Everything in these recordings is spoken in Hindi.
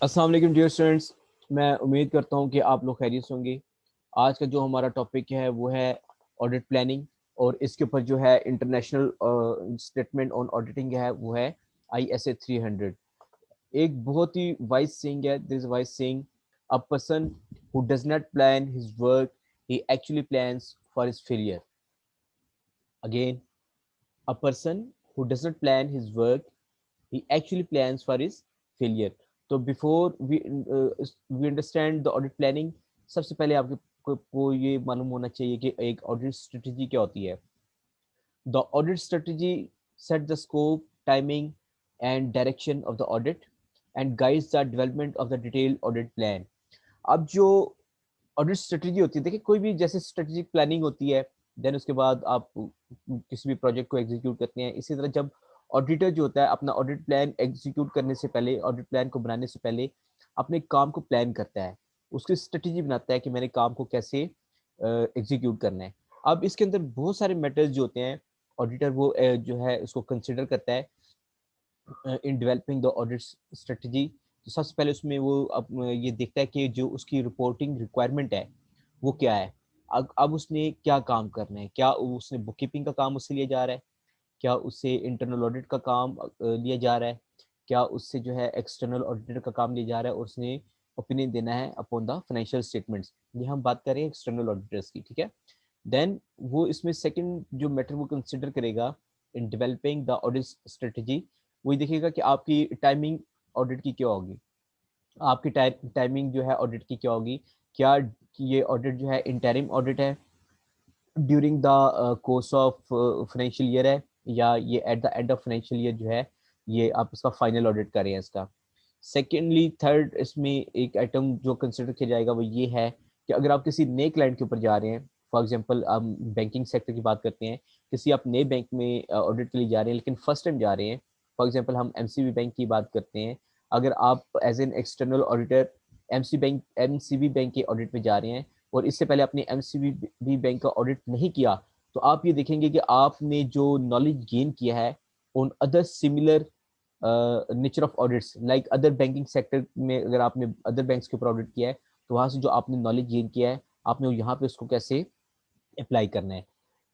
अस्सलाम वालेकुम डियर स्टूडेंट्स, मैं उम्मीद करता हूँ कि आप लोग खैरियत से होंगे। आज का जो हमारा टॉपिक है वो है ऑडिट प्लानिंग, और इसके ऊपर जो है इंटरनेशनल स्टेटमेंट ऑन ऑडिटिंग है वो है ISA 300। एक बहुत ही वाइज सेइंग है, this wise saying, a person who does not plan his work he actually plans for his failure. Again, a person who does not plan his work he actually plans for his failure. तो before we understand the audit planning, सबसे पहले आपको ये मालूम होना चाहिए कि एक ऑडिट स्ट्रेटजी क्या होती है। The audit strategy set the scope, timing, and direction of the audit and guides the development of the detailed audit plan. अब जो ऑडिट स्ट्रेटजी होती है, देखिए कोई भी जैसे स्ट्रेटेजिक प्लानिंग होती है, देन उसके बाद आप किसी भी प्रोजेक्ट को एग्जीक्यूट करते हैं। इसी तरह जब ऑडिटर जो होता है अपना ऑडिट प्लान एग्जीक्यूट करने से पहले, ऑडिट प्लान को बनाने से पहले अपने काम को प्लान करता है, उसकी स्ट्रेटेजी बनाता है कि मैंने काम को कैसे एग्जीक्यूट करना है। अब इसके अंदर बहुत सारे मैटर्स जो होते हैं, ऑडिटर वो जो है उसको कंसिडर करता है in developing the audit strategy. तो सबसे पहले उसमें वो ये देखता है कि जो उसकी रिपोर्टिंग रिक्वायरमेंट है वो क्या है। अब उसने क्या काम करना है, क्या उसने बुक कीपिंग का काम उससे लिया जा रहा है, क्या उससे इंटरनल ऑडिट का काम लिया जा रहा है, क्या उससे जो है एक्सटर्नल ऑडिटर का काम लिया जा रहा है, और उसने ओपिनियन देना है अपॉन द फाइनेंशियल स्टेटमेंट्स। ये हम बात करें एक्सटर्नल ऑडिटर्स की, ठीक है। देन वो इसमें सेकंड जो मैटर वो कंसिडर करेगा in developing the audit strategy, वही देखेगा कि आपकी टाइमिंग ऑडिट की क्या होगी, आपकी टाइमिंग जो है ऑडिट की क्या होगी। क्या ये ऑडिट जो है इंटरिम ऑडिट है, during the course of financial year है, या ये at the end of financial year जो है ये आप इसका फाइनल ऑडिट कर रहे हैं इसका। सेकेंडली थर्ड इसमें एक आइटम जो कंसिडर किया जाएगा वो ये है कि अगर आप किसी नए क्लाइंट के ऊपर जा रहे हैं, फॉर एग्जांपल हम बैंकिंग सेक्टर की बात करते हैं, किसी आप नए बैंक में ऑडिट के लिए जा रहे हैं लेकिन फर्स्ट टाइम जा रहे हैं, फॉर एग्जांपल हम एमसीबी बैंक की बात करते हैं। अगर आप as an external auditor MCB bank के ऑडिट में जा रहे हैं और इससे पहले आपने एमसीबी बैंक का ऑडिट नहीं किया, तो आप ये देखेंगे कि आपने जो नॉलेज गेन किया है उन other similar nature of audits, like other banking sector में अगर आपने अदर बैंक्स के ऊपर ऑडिट किया है, तो वहां से जो आपने नॉलेज गेन किया है आपने यहाँ पे उसको कैसे अप्लाई करना है।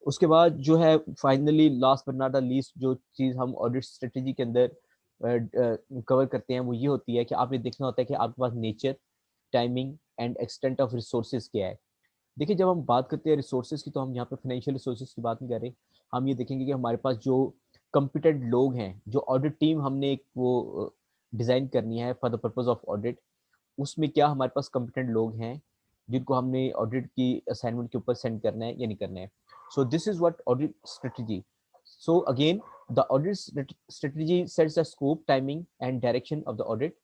उसके बाद जो है finally last but not the least जो चीज़ हम ऑडिट स्ट्रेटेजी के अंदर कवर करते हैं वो ये होती है कि आपने देखना होता है कि आपके पास nature, timing and extent of resources क्या है। देखिए जब हम बात करते हैं रिसोर्सेज की, तो हम यहाँ पे फाइनेंशियल रिसोर्सेज की बात नहीं कर रहे। हम ये देखेंगे कि हमारे पास जो कम्पिटेंट लोग हैं, जो ऑडिट टीम हमने एक वो डिज़ाइन करनी है for the purpose of audit, उसमें क्या हमारे पास कम्पिटेंट लोग हैं जिनको हमने ऑडिट की असाइनमेंट के ऊपर सेंड करना है या नहीं करना है। So this is what audit strategy. So again, the audit strategy sets the scope, timing and direction of the audit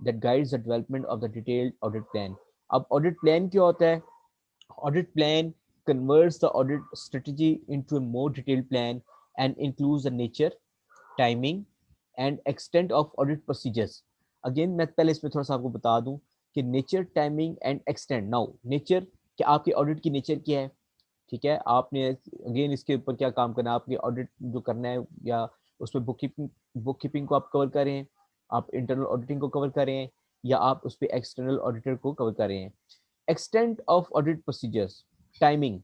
that guides the development of the detailed audit plan. अब ऑडिट प्लान क्या होता है? Audit plan converts the audit strategy into a more detailed plan and includes the nature, timing, and extent of audit procedures. Again, मैं पहले इसमें थोड़ा सा आपको बता दूं कि nature, timing and extend. Now nature, कि आपके ऑडिट की नेचर क्या है, ठीक है। आपने अगेन इसके ऊपर क्या काम करना है, आपके ऑडिट जो करना है, या उसमें बुक कीपिंग को आप कवर करें, आप इंटरनल ऑडिटिंग को कवर करें, या आप उस पर एक्सटर्नल ऑडिटर को कवर करें। Extent of audit procedures, timing,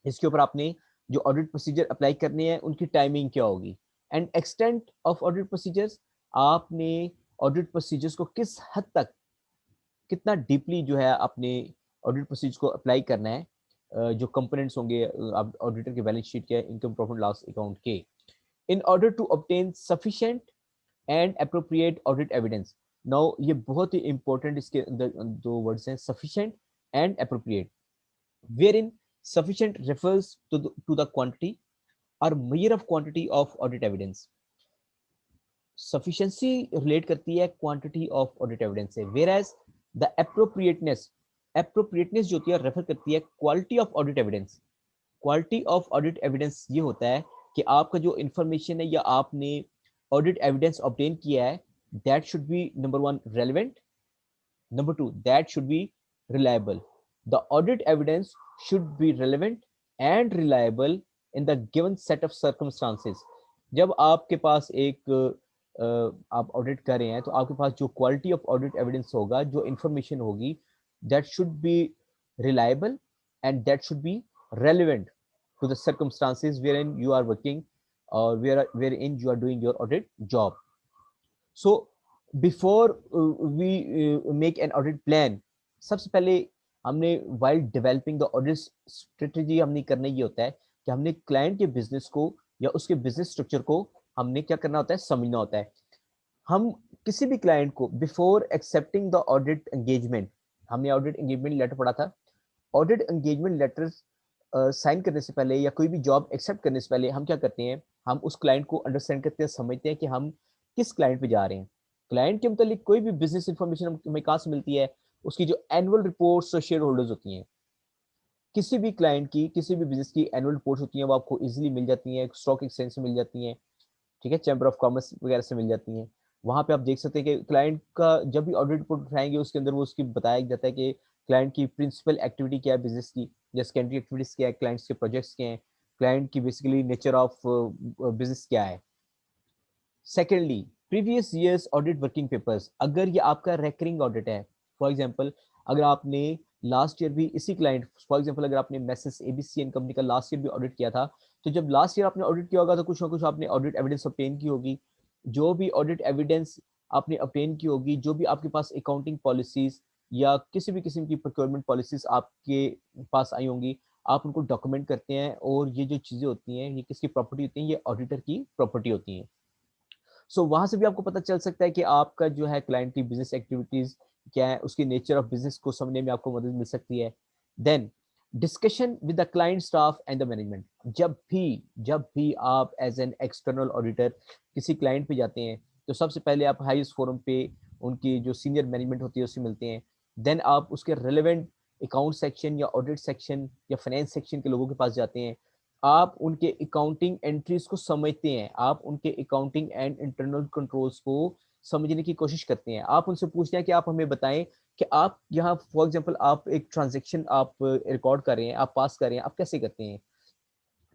इसके ऊपर आपने जो ऑडिट प्रोसीजर अप्लाई करने हैं उनकी टाइमिंग क्या होगी। And extent of audit procedures, आपने ऑडिट प्रोसीजर्स को किस हद तक, कितना डीपली जो है अपने ऑडिट प्रोसीजर को अप्लाई करना है, जो कंपोनेंट्स होंगे ऑडिटर के बैलेंस शीट के, इनकम प्रॉफिट लॉस अकाउंट के, in order to obtain sufficient and appropriate audit evidence. Now ये बहुत ही इंपॉर्टेंट, इसके अंदर दो वर्ड्स हैं, sufficient and appropriate, wherein sufficient refers to the quantity or measure of quantity of audit evidence. Sufficiency relate करती है quantity of audit evidence से, whereas the appropriateness जो होती है रेफर करती है quality of audit evidence. Quality of audit evidence ये होता है कि आपका जो इंफॉर्मेशन है या आपने ऑडिट एविडेंस ऑब्टेन किया है, that should B number one relevant, number two, that should be reliable. The audit evidence should be relevant and reliable in the given set of circumstances. जब आपके पास एक आप ऑडिट कर रहे हैं, तो आपके पास जो क्वालिटी ऑफ ऑडिट एविडेंस होगा, जो इंफॉर्मेशन होगी, that should B reliable and that should be relevant to the circumstances wherein you are working or wherein you are doing your audit job. So before we make an audit plan, सबसे पहले हमने while developing the audit strategy हमने करना ये होता है कि हमने क्लाइंट के बिजनेस को या उसके बिजनेस स्ट्रक्चर को हमने क्या करना होता है, समझना होता है। हम किसी भी क्लाइंट को before accepting the audit engagement, हमने ऑडिट एंगेजमेंट लेटर पढ़ा था, ऑडिट एंगेजमेंट लेटर साइन करने से पहले या कोई भी जॉब एक्सेप्ट करने से पहले हम क्या करते हैं, हम उस क्लाइंट को अंडरस्टैंड करते हैं, समझते हैं कि हम किस क्लाइंट पे जा रहे हैं। क्लाइंट के मतलब कोई भी बिजनेस इंफॉर्मेशन हमें कहाँ से मिलती है, उसकी जो एनुअल रिपोर्ट्स और शेयर होल्डर्स होती हैं, किसी भी क्लाइंट की, किसी भी बिजनेस की एनुअल रिपोर्ट्स होती हैं, वो आपको इजीली मिल जाती हैं, स्टॉक एक्सचेंज से मिल जाती हैं, ठीक है, चैम्बर ऑफ कॉमर्स वगैरह से मिल जाती हैं। वहाँ पे आप देख सकते हैं कि क्लाइंट का जब भी ऑडिट रिपोर्ट उठाएंगे उसके अंदर वो उसकी बताया जाता है कि क्लाइंट की प्रिंसिपल एक्टिविटी क्या है बिजनेस की, या सेकेंडरी एक्टिविटीज क्या है, क्लाइंट्स के प्रोजेक्ट्स क्या हैं, क्लाइंट की बेसिकली नेचर ऑफ बिजनेस क्या है। Secondly, previous years audit working papers, अगर ये आपका रेकरिंग ऑडिट है, फॉर एग्जांपल अगर आपने लास्ट ईयर भी इसी क्लाइंट, फॉर एग्जांपल अगर आपने मैसेज एबीसी एंड कंपनी का लास्ट ईयर भी ऑडिट किया था, तो जब लास्ट ईयर आपने ऑडिट किया होगा तो कुछ ना कुछ आपने ऑडिट एविडेंस ऑब्टेन की होगी। जो भी ऑडिट एविडेंस आपने ऑब्टेन की होगी, जो भी आपके पास अकाउंटिंग पॉलिसीज या किसी भी किस्म की प्रोक्योरमेंट पॉलिसीज आपके पास आई होंगी, आप उनको डॉक्यूमेंट करते हैं, और ये जो चीजें होती हैं ये किसकी प्रॉपर्टी होती हैं, ये ऑडिटर की प्रॉपर्टी होती हैं। सो वहां से भी आपको पता चल सकता है कि आपका जो है क्लाइंट की बिजनेस एक्टिविटीज क्या है, उसकी नेचर ऑफ बिजनेस को समझने में आपको मदद मिल सकती है। Then discussion with the client staff and the management, जब भी आप एज एन एक्सटर्नल ऑडिटर किसी क्लाइंट पे जाते हैं, तो सबसे पहले आप हाईएस्ट फोरम पे उनकी जो सीनियर मैनेजमेंट होती है उससे मिलते हैं। देन आप उसके रेलेवेंट अकाउंट सेक्शन या ऑडिट सेक्शन या फाइनेंस सेक्शन के लोगों के पास जाते हैं, आप उनके अकाउंटिंग एंट्रीज को समझते हैं, आप उनके अकाउंटिंग एंड इंटरनल कंट्रोल्स को समझने की कोशिश करते हैं। आप उनसे पूछते हैं कि आप हमें बताएं कि आप यहाँ फॉर एग्जांपल आप एक ट्रांजैक्शन आप रिकॉर्ड कर रहे हैं, आप पास कर रहे हैं, आप कैसे करते हैं,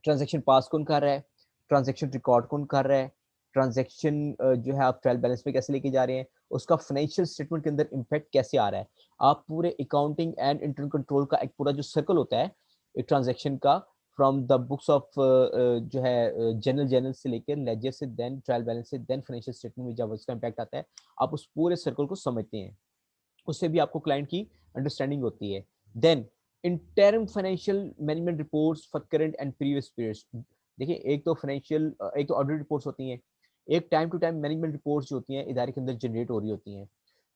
ट्रांजैक्शन पास कौन कर रहा है, ट्रांजैक्शन रिकॉर्ड कौन कर रहा है, ट्रांजैक्शन जो है आप ट्रायल बैलेंस में कैसे लेके जा रहे हैं, उसका फाइनेंशियल स्टेटमेंट के अंदर इम्पैक्ट कैसे आ रहा है। आप पूरे अकाउंटिंग एंड इंटरनल कंट्रोल का एक पूरा जो सर्कल होता है एक ट्रांजैक्शन का, फ्रॉम द बुक्स ऑफ जो है जनरल से लेकर लेजर से, देन ट्रायल बैलेंस से, देन फाइनेंशियल स्टेटमेंट में जब उसका इम्पैक्ट आता है, आप उस पूरे सर्कल को समझते हैं, उससे भी आपको क्लाइंट की अंडरस्टैंडिंग होती है। Then interim financial management reports for current and previous periods. देखिए एक तो फाइनेंशियल, एक तो ऑडिट रिपोर्ट्स होती हैं, एक time to time management reports जो होती हैं इदारे के अंदर जनरेट हो रही होती हैं,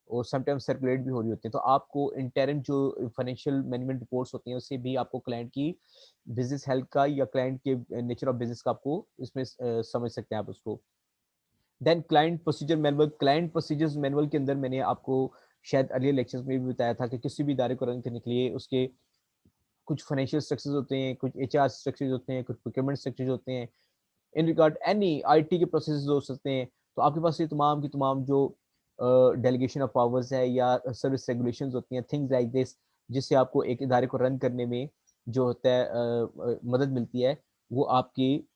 और समटाइम्स सर्कुलेट भी हो रही होती है, तो आपको इंटरम जो फाइनेंशियल मैनेजमेंट रिपोर्ट्स होती हैं उससे भी आपको क्लाइंट की बिजनेस हेल्थ का या क्लाइंट के नेचर ऑफ बिजनेस का आपको इसमें समझ सकते हैं आप उसको। Then client procedure manual, client procedures manual के अंदर मैंने आपको शायद अर्लियर लेक्चर्स में भी बताया था कि किसी भी इदारे को रन करने के लिए उसके कुछ फाइनेंशियल स्ट्रक्चर्स होते हैं, कुछ एचआर स्ट्रक्चर्स होते हैं, कुछ प्रोक्योरमेंट स्ट्रक्चर्स होते हैं, इन रिगार्ड एनी आईटी के प्रोसेसेस हो सकते हैं। तो आपके पास ये तमाम की तमाम जो डेलीगेशन ऑफ पावर्स है या सर्विस रेगुलेशंस होती हैं, थिंग्स लाइक दिस, जिससे आपको एक इदारे को रन करने में जो होता है मदद मिलती है, वो आपकी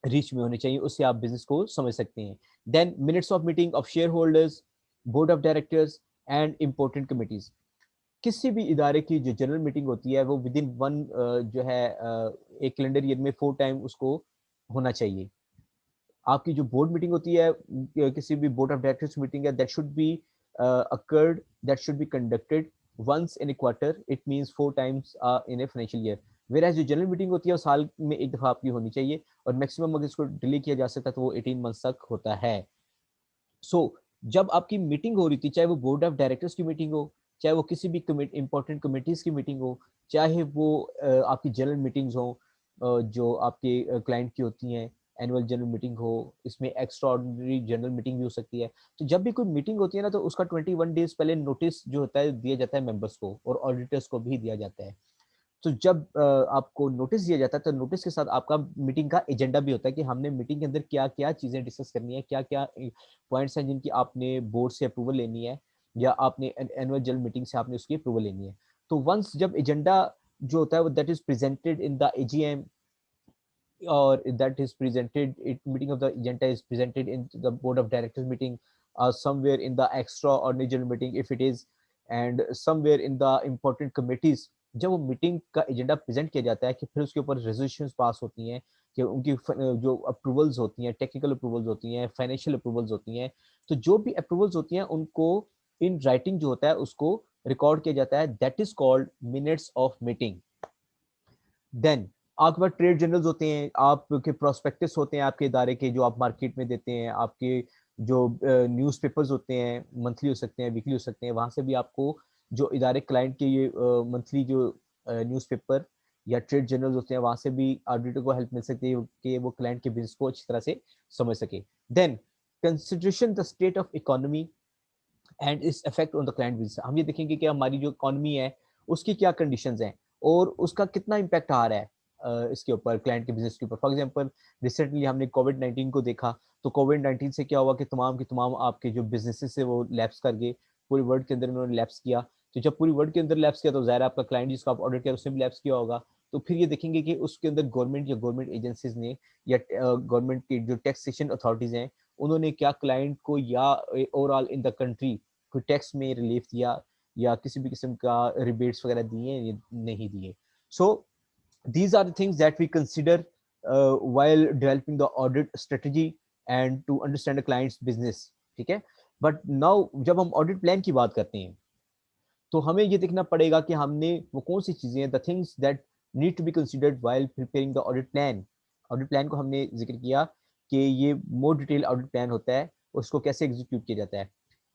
रीच में होनी चाहिए, उससे आप बिजनेस को समझ सकते हैं। Then minutes of meeting of shareholders, board of directors and important committees. किसी भी इदारे की जो जनरल मीटिंग होती है वो विद इन वन जो है एक कैलेंडर ईयर में 4 टाइम उसको होना चाहिए। आपकी जो बोर्ड मीटिंग होती है, किसी भी बोर्ड ऑफ डायरेक्टर्स मीटिंग है, that should be occurred, that should be conducted once in a quarter, it means 4 times in a financial year. Where जो जनरल मीटिंग होती है वो साल में एक दफा आपकी होनी चाहिए, और मैक्सिमम अगर इसको डिले किया जा सकता है तो वो 18 मंथ्स तक होता है। सो जब आपकी मीटिंग हो रही थी, चाहे वो बोर्ड ऑफ डायरेक्टर्स की मीटिंग हो, चाहे वो किसी भी इंपॉर्टेंट कमिटीज की मीटिंग हो, चाहे वो आपकी जनरल मीटिंग्स हो जो आपके क्लाइंट की होती हैं, एनुअल जनरल मीटिंग हो, इसमें एक्स्ट्रा ऑर्डिनरी जनरल मीटिंग भी हो सकती है। तो जब भी कोई मीटिंग होती है ना, तो उसका 21 डेज पहले नोटिस जो होता है दिया जाता है मेंबर्स को, और ऑडिटर्स को भी दिया जाता है। तो जब आपको नोटिस दिया जाता है तो नोटिस के साथ आपका मीटिंग का एजेंडा भी होता है कि हमने मीटिंग के अंदर क्या क्या चीजें डिस्कस करनी है, क्या क्या पॉइंट्स हैं जिनकी आपने बोर्ड से अप्रूवल लेनी है, या आपने एनुअल जनरल मीटिंग से आपने उसकी अप्रूवल लेनी है। तो वंस जब एजेंडा जो होता है वो that is presented in the AGM, or that is presented, it meeting of the agenda is presented in the board of directors meeting, somewhere in the extraordinary general meeting if it is, and somewhere in the important committees। जब वो मीटिंग का एजेंडा प्रेजेंट किया जाता है कि फिर उसके ऊपर रेजोल्यूशंस पास होती हैं, कि उनकी जो अप्रूवल्स होती हैं, टेक्निकल अप्रूवल्स होती हैं, फाइनेंशियल अप्रूवल्स होती हैं, तो जो भी अप्रूवल्स होती हैं उनको इन राइटिंग जो होता है उसको रिकॉर्ड किया जाता है, that is called minutes of meeting. Then आपके पास ट्रेड जर्नल्स होते हैं, आपके प्रोस्पेक्टस होते हैं आपके इदारे के जो आप मार्केट में देते हैं, आपके जो न्यूज़पेपर्स होते हैं, मंथली हो सकते हैं, वीकली हो सकते हैं, वहां से भी आपको जो इदारे क्लाइंट के ये मंथली जो न्यूज़पेपर या ट्रेड जर्नल्स होते हैं वहां से भी ऑडिटर को हेल्प मिल सकती है कि वो क्लाइंट के बिजनेस को अच्छी तरह से समझ सके। Then consideration the state of economy and its effect on the client business. हम ये देखेंगे कि हमारी जो इकोनॉमी है उसकी क्या कंडीशंस हैं और उसका कितना इम्पैक्ट आ रहा है इसके ऊपर, क्लाइंट के बिजनेस के ऊपर। फॉर एग्जांपल रिसेंटली हमने कोविड-19 को देखा, तो कोविड-19 से क्या हुआ कि तमाम के तमाम आपके जो बिजनेसेस है वो लैप्स कर गए, पूरे वर्ल्ड के अंदर उन्होंने लैप्स किया। तो जब पूरी वर्ल्ड के अंदर लैप्स किया तो ज़ाहिर है आपका क्लाइंट जिसका आप ऑडिट किया उसने भी लैप्स किया होगा। तो फिर ये देखेंगे कि उसके अंदर गवर्नमेंट या गवर्नमेंट एजेंसीज ने या गवर्नमेंट की जो टैक्सेशन अथॉरिटीज हैं उन्होंने क्या क्लाइंट को या ओवरऑल इन द कंट्री कोई टैक्स में रिलीफ दिया या किसी भी किस्म का रिबेट्स वगैरह दिए या नहीं दिए। सो these are the things that we consider while developing the audit strategy and to understand a client's business। ठीक है, बट नाउ जब हम ऑडिट प्लान की बात करते हैं तो हमें ये देखना पड़ेगा कि हमने वो कौन सी चीजें हैं, the things that need to be considered while preparing the audit plan. Audit plan को हमने जिक्र किया कि ये मोर डिटेल ऑडिट प्लान होता है, उसको कैसे एग्जीक्यूट किया जाता है।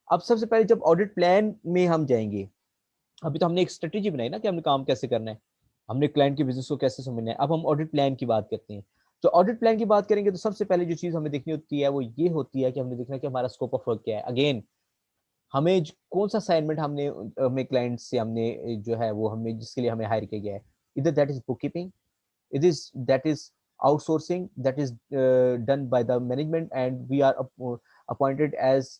अब सबसे पहले जब ऑडिट प्लान में हम जाएंगे, अभी तो हमने एक स्ट्रेटेजी बनाई ना कि हमने काम कैसे करना है, हमने क्लाइंट के बिजनेस को कैसे समझना है। अब हम ऑडिट प्लान की बात करते हैं। तो ऑडिट प्लान की बात करेंगे तो सबसे पहले जो चीज हमें देखनी होती है वो ये होती है कि हमने देखना है कि हमारा स्कोप ऑफ वर्क क्या है। अगेन हमें कौन सा असाइनमेंट हमने हमें क्लाइंट से हमने जो है वो हमें जिसके लिए हमें हायर किया गया है, इधर that is book keeping, it is that is outsourcing, that is done by the management and we are appointed as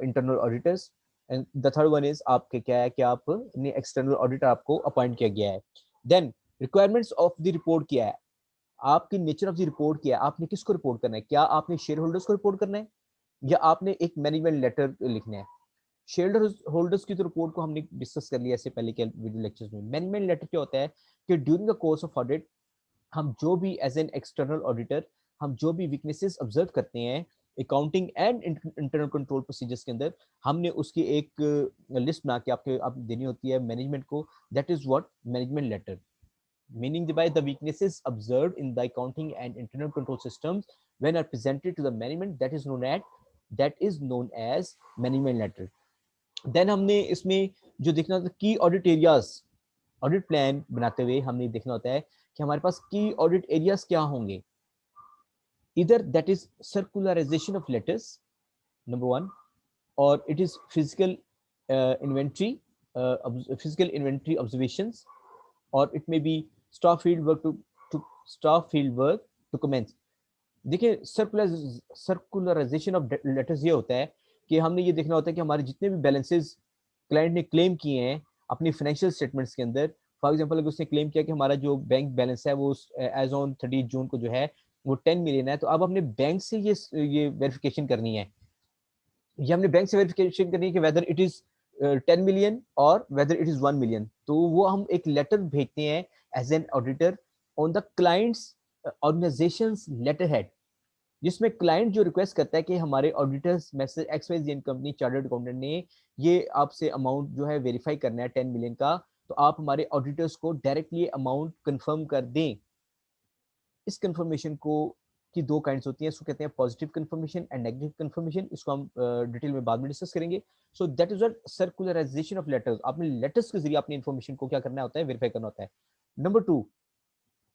internal auditors। and the third one is आपके क्या है कि आप एक्सटर्नल ऑडिटर आपको अपॉइंट किया गया है। Then requirements of the report क्या है, आपकी नेचर ऑफ द रिपोर्ट क्या है, आपने किसको रिपोर्ट करना है, क्या आपने शेयर होल्डर्स को रिपोर्ट करना है या आपने एक मैनेजमेंट लेटर लिखना है। शेयर होल्डर्स की तो रिपोर्ट को हमने डिस्कस कर लिया ऐसे पहले के वीडियो लेक्चर्स में। मैनेजमेंट लेटर क्या होता है कि during the course of audit हम जो भी एज एन एक्सटर्नल ऑडिटर हम जो भी वीकनेसेस ऑब्जर्व करते हैं accounting and internal control procedures के अंदर, हमने उसकी एक लिस्ट बना के आपके आप देनी होती है मैनेजमेंट को। That is what management letter, meaning by the weaknesses observed in the accounting and internal control systems when are presented to the management, that is known as management letter। Then हमने इसमें जो देखना होता है की ऑडिट एरियाज, ऑडिट प्लान बनाते हुए हमने देखना होता है कि हमारे पास की ऑडिट एरियाज क्या होंगे। इधर that is circularization of letters number one, और it is physical inventory, physical inventory observations, और it may be staff field work to staff field work to commence. देखिए सर्कुलराइजेशन ऑफ लेटर्स ये होता है कि हमने ये देखना होता है कि हमारे जितने भी बैलेंसेस क्लाइंट ने क्लेम किए हैं अपनी फाइनेंशियल स्टेटमेंट्स के अंदर। फॉर एग्जांपल अगर उसने क्लेम किया कि हमारा जो बैंक बैलेंस है वो एज ऑन 30 जून को जो है वो 10 मिलियन है, तो अब अपने बैंक से ये वेरिफिकेशन करनी है, ये हमने बैंक से वेरिफिकेशन करनी है कि वेदर इट इज 10 मिलियन और वेदर इट इज 1 मिलियन। तो वो हम एक लेटर भेजते हैं as an auditor on the client's organisation letter head, जिसमें क्लाइंट जो रिक्वेस्ट करता है कि हमारे auditors message XYZ company chartered accountant ने ये आपसे अमाउंट जो है वेरीफाई करना है 10 मिलियन का, तो आप हमारे ऑडिटर्स को डायरेक्टली अमाउंट कंफर्म कर दें। इस कंफर्मेशन को की दो काइंड्स होती हैं, इसको कहते हैं positive confirmation and negative confirmation, इसको हम डिटेल में बाद में डिस्कस करेंगे। So that is what circularisation of letters, आपने लेटर्स के जरिए अपनी इंफॉर्मेशन को क्या करना होता है, वेरीफाई करना होता है। नंबर टू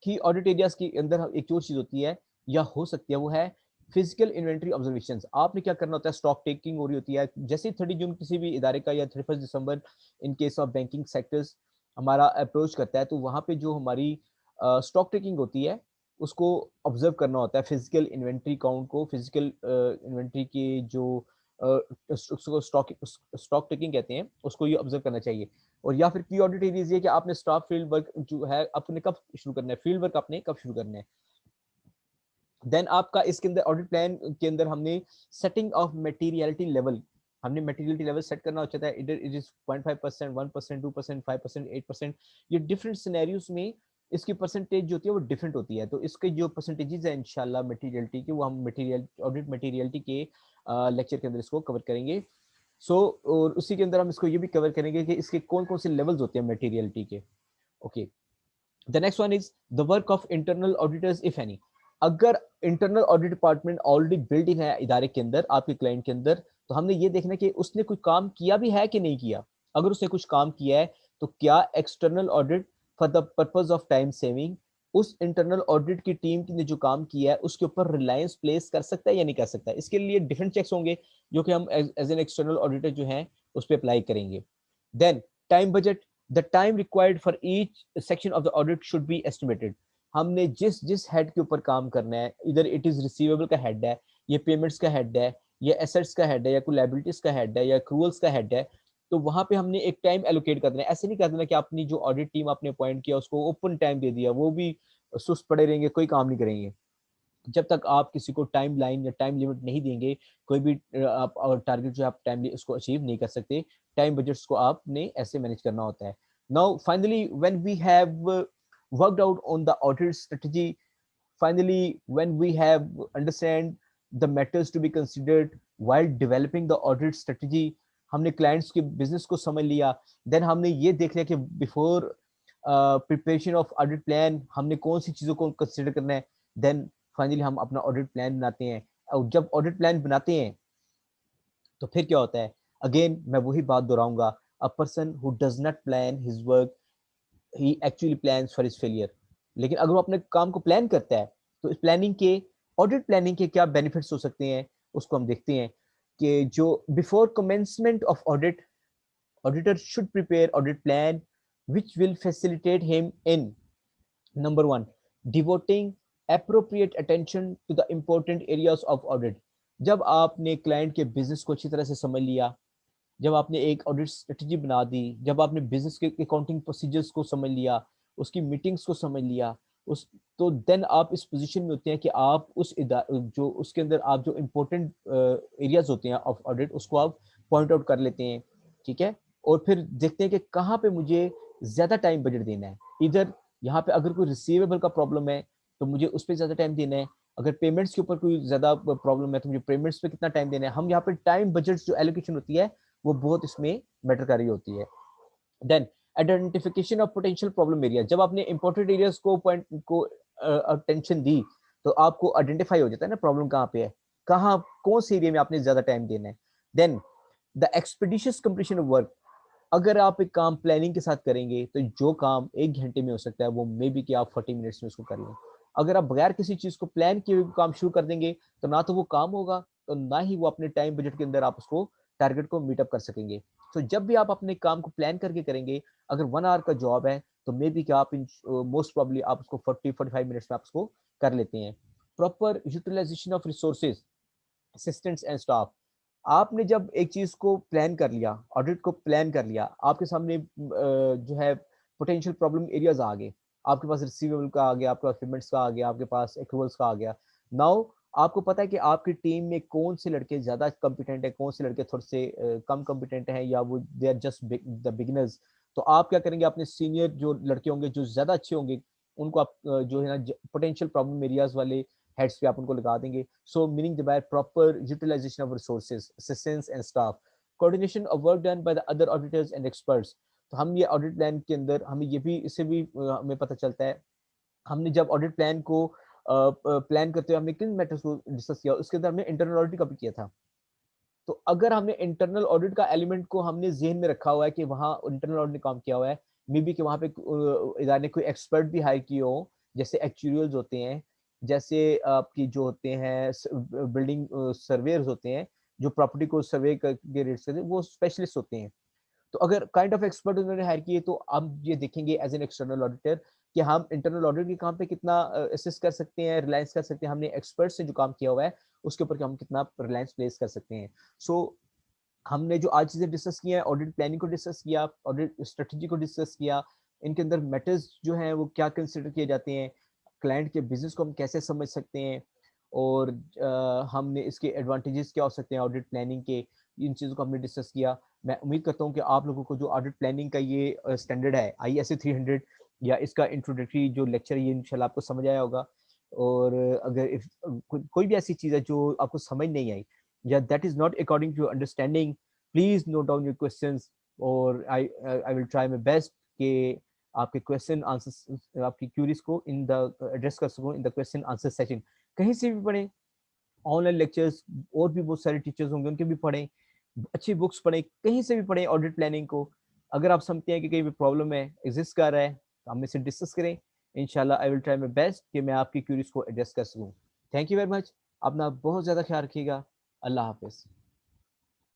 की ऑडिट एरियाज के अंदर एक और चीज होती है या हो सकती है वो है फिजिकल इन्वेंट्री ऑब्जर्वेशन। आपने क्या करना होता है, स्टॉक टेकिंग हो रही होती है जैसे 30 जून किसी भी इदारे का या 31 December in case of banking sectors हमारा अप्रोच करता है, तो वहां पे जो हमारी स्टॉक टेकिंग होती है उसको ऑब्जर्व करना होता है, फिजिकल इन्वेंट्री काउंट को, फिजिकल इन्वेंट्री की जो स्टॉक स्टॉक टेकिंग कहते हैं उसको ये ऑब्जर्व करना चाहिए। और या फिर की ऑडिट एरियाज ये कि आपने स्टाफ फील्ड वर्क जो है अपने कब शुरू करना है, फील्ड वर्क आपने कब शुरू करना है। देन आपका इसके अंदर ऑडिट प्लान के अंदर हमने सेटिंग ऑफ मटेरियलिटी लेवल, हमने मटेरियलिटी लेवल सेट करना होता है, इधर इट इज 0.5%, 1%, 2%, 5%, 8%, ये डिफरेंट सिनेरियोज में इसकी परसेंटेज जो होती है वो डिफरेंट होती है। तो इसके जो परसेंटेजेस है इंशाल्लाह मटेरियलिटी के, वो हम मटेरियल ऑडिट मटेरियलिटी के लेक्चर के अंदर इसको कवर करेंगे। और उसी के अंदर हम इसको ये भी कवर करेंगे कि इसके कौन कौन से लेवल्स होते हैं मटेरियलिटी के। Okay, the next one is the work of internal auditors if any. अगर internal audit department already built in है इदारे के अंदर, आपके क्लाइंट के अंदर, तो हमने ये देखना कि उसने कोई काम किया भी है कि नहीं किया। अगर उसने कुछ काम किया है तो क्या external audit for the purpose of time saving उस इंटरनल ऑडिट की टीम ने जो काम किया है उसके ऊपर रिलायंस प्लेस कर सकता है या नहीं कर सकता है। इसके लिए डिफरेंट चेक्स होंगे जो कि हम एज एन एक्सटर्नल ऑडिटर जो है उस पर अप्लाई करेंगे। Then time budget, the time required for each section of the audit should be estimated। हमने जिस जिस हेड के ऊपर काम करना है, इधर इट इज रिसीवेबल का हेड है, ये पेमेंट्स का हेड है, ये एसेट्स का हेड है, या कोई लाइबिलिटीज का हेड है, या क्रूअल्स का हेड है, तो वहां पे हमने एक टाइम एलोकेट कर देना है। ऐसे नहीं कर देना कि अपनी जो ऑडिट टीम आपने अपॉइंट किया उसको ओपन टाइम दे दिया, वो भी सुस्त पड़े रहेंगे, कोई काम नहीं करेंगे। जब तक आप किसी को टाइम लाइन या टाइम लिमिट नहीं देंगे, कोई भी आप टारगेट जो आप टाइम उसको अचीव नहीं कर सकते। टाइम बजट्स को आपने ऐसे मैनेज करना होता है। Now finally when we have worked out on the audit strategy, finally when we have understand the matters to be considered while developing the audit strategy, हमने क्लाइंट्स के बिजनेस को समझ लिया, देन हमने ये देख लिया कि before preparation of audit plan हमने कौन सी चीज़ों को कंसिडर करना है, देन फाइनली हम अपना ऑडिट प्लान बनाते हैं। और जब ऑडिट प्लान बनाते हैं तो फिर क्या होता है, अगेन मैं वही बात दोहराऊंगा, a person who does not plan his work he actually plans for his failure. लेकिन अगर वो अपने काम को प्लान करता है तो इस प्लानिंग के, ऑडिट प्लानिंग के क्या बेनिफिट्स हो सकते हैं उसको हम देखते हैं। कि जो before commencement of audit, auditor should prepare audit plan which will facilitate him in number one, devoting appropriate attention to the important areas of audit। जब आपने क्लाइंट के बिजनेस को अच्छी तरह से समझ लिया, जब आपने एक ऑडिट स्ट्रेटजी बना दी, जब आपने बिजनेस के अकाउंटिंग प्रोसीजर्स को समझ लिया, उसकी मीटिंग्स को समझ लिया, उस तो देन आप इस पोजीशन में होते हैं कि आप उस जो उसके अंदर आप जो इम्पोर्टेंट एरियाज होते हैं ऑफ ऑडिट उसको आप पॉइंट आउट कर लेते हैं। ठीक है, और फिर देखते हैं कि कहाँ पे मुझे ज्यादा टाइम बजट देना है। इधर यहाँ पे अगर कोई रिसीवेबल का प्रॉब्लम है तो मुझे उस पर ज्यादा टाइम देना है, अगर पेमेंट्स के ऊपर कोई ज्यादा प्रॉब्लम है तो मुझे पेमेंट्स पे कितना टाइम देना है। हम यहाँ पे टाइम बजट जो एलोकेशन होती है वो बहुत इसमें मैटर कर रही होती है। Then identification of potential problem area, जब आपने इंपॉर्टेंट एरियाज को पॉइंट को अटेंशन दी तो आपको आइडेंटिफाई हो जाता है ना प्रॉब्लम कहाँ पे है, कहाँ कौन से एरिया में आपने ज्यादा टाइम देना है। Then the expeditious completion of work, अगर आप एक काम प्लानिंग के साथ करेंगे तो जो काम 1 घंटे में हो सकता है वो मे बी कि आप 40 मिनट्स में उसको कर लें। अगर आप बगैर किसी चीज को प्लान किए हुए काम शुरू कर देंगे तो ना तो वो काम होगा, तो ना ही वो अपने टाइम बजट के अंदर आप उसको टारगेट को मीटअप कर सकेंगे। तो जब भी आप अपने काम को प्लान करके करेंगे, अगर 1 आवर का जॉब है तो मे बी कि आप मोस्ट प्रॉब्ली आप उसको 40-45 मिनट्स में आप उसको कर लेते हैं। Proper utilisation of resources, assistants and staff, आपने जब एक चीज को प्लान कर लिया, ऑडिट को प्लान कर लिया, आपके सामने जो है पोटेंशियल प्रॉब्लम एरियाज आ गए, आपके पास रिसीवेबल का आ गया, आपके पास पेमेंट्स का आ गया, आपके पास एक्रूवल्स का आ गया। नाउ आपको पता है कि आपकी टीम में कौन से लड़के ज्यादा कॉम्पिटेंट है, कौन से लड़के थोड़े से कम कॉम्पिटेंट हैं, या वो they are just the beginners. तो आप क्या करेंगे, अपने सीनियर जो लड़के होंगे जो ज्यादा अच्छे होंगे उनको आप जो है ना पोटेंशियल प्रॉब्लम एरियाज वाले हेड्स पे आप उनको लगा देंगे। So meaning by proper utilisation of resources, assistants and staff, coordination of work done by the other auditors and experts. तो हम ये ऑडिट प्लान के अंदर हमें ये भी, इससे भी हमें पता चलता है, हमने जब ऑडिट प्लान को प्लान करते हुए हमने किन मैटर्स को डिस्कस किया, उसके अंदर हमने इंटरनल ऑडिट का भी किया था। तो अगर हमने इंटरनल ऑडिट का एलिमेंट को हमने जेहन में रखा हुआ है कि वहाँ इंटरनल ऑडिट ने काम किया हुआ है, मे बी कि वहाँ पे इदारे ने कोई एक्सपर्ट भी हायर किए हो, जैसे एक्चुरियल्स होते हैं, जैसे आपकी जो होते हैं बिल्डिंग सर्वेयर्स होते हैं जो प्रॉपर्टी को सर्वे करके रेट्स करते हैं, वो स्पेशलिस्ट होते हैं। तो अगर काइंड ऑफ एक्सपर्ट उन्होंने हायर किए तो हम ये देखेंगे एज एन एक्सटर्नल ऑडिटर कि हम इंटरनल ऑडिट के काम पे कितना असिस्ट कर सकते हैं, रिलायंस कर सकते हैं, हमने एक्सपर्ट से जो काम किया हुआ है उसके ऊपर हम कितना रिलायंस प्लेस कर सकते हैं। सो हमने जो आज चीजें डिस्कस किया है, ऑडिट प्लानिंग को डिस्कस किया, ऑडिट स्ट्रेटजी को डिस्कस किया, इनके अंदर मैटर्स जो हैं वो क्या कंसिडर किए जाते हैं, क्लाइंट के बिजनेस को हम कैसे समझ सकते हैं, और हमने इसके एडवांटेजेस क्या हो सकते हैं ऑडिट प्लानिंग के, इन चीज़ों को हमने डिस्कस किया। मैं उम्मीद करता हूँ कि आप लोगों को जो ऑडिट प्लानिंग का ये स्टैंडर्ड है ISA 300 या इसका इंट्रोडक्टरी जो लेक्चर है ये इंशाल्लाह आपको समझ आया होगा। और अगर कोई भी ऐसी चीज़ है जो आपको समझ नहीं आई या that is not according to understanding, please note down your questions और I will try my best कि आपके क्वेश्चन आंसर, आपकी क्यूरीज को इन द एड्रेस कर सकूं in the question answer session. कहीं से भी पढ़ें, ऑनलाइन लेक्चर्स और भी बहुत सारे टीचर्स होंगे उनके भी पढ़ें, अच्छी बुक्स पढ़ें, कहीं से भी पढ़ें ऑडिट प्लानिंग को। अगर आप समझते हैं कि कहीं भी प्रॉब्लम है एग्जिस्ट कर रहा है तो हम इससे डिस्कस करें। इंशाल्लाह आई विल ट्राई माय बेस्ट कि मैं आपकी क्यूरीज को एड्रेस कर सकूं। Thank you very much. अपना बहुत ज़्यादा ख्याल रखिएगा। अल्लाह हाफिज़।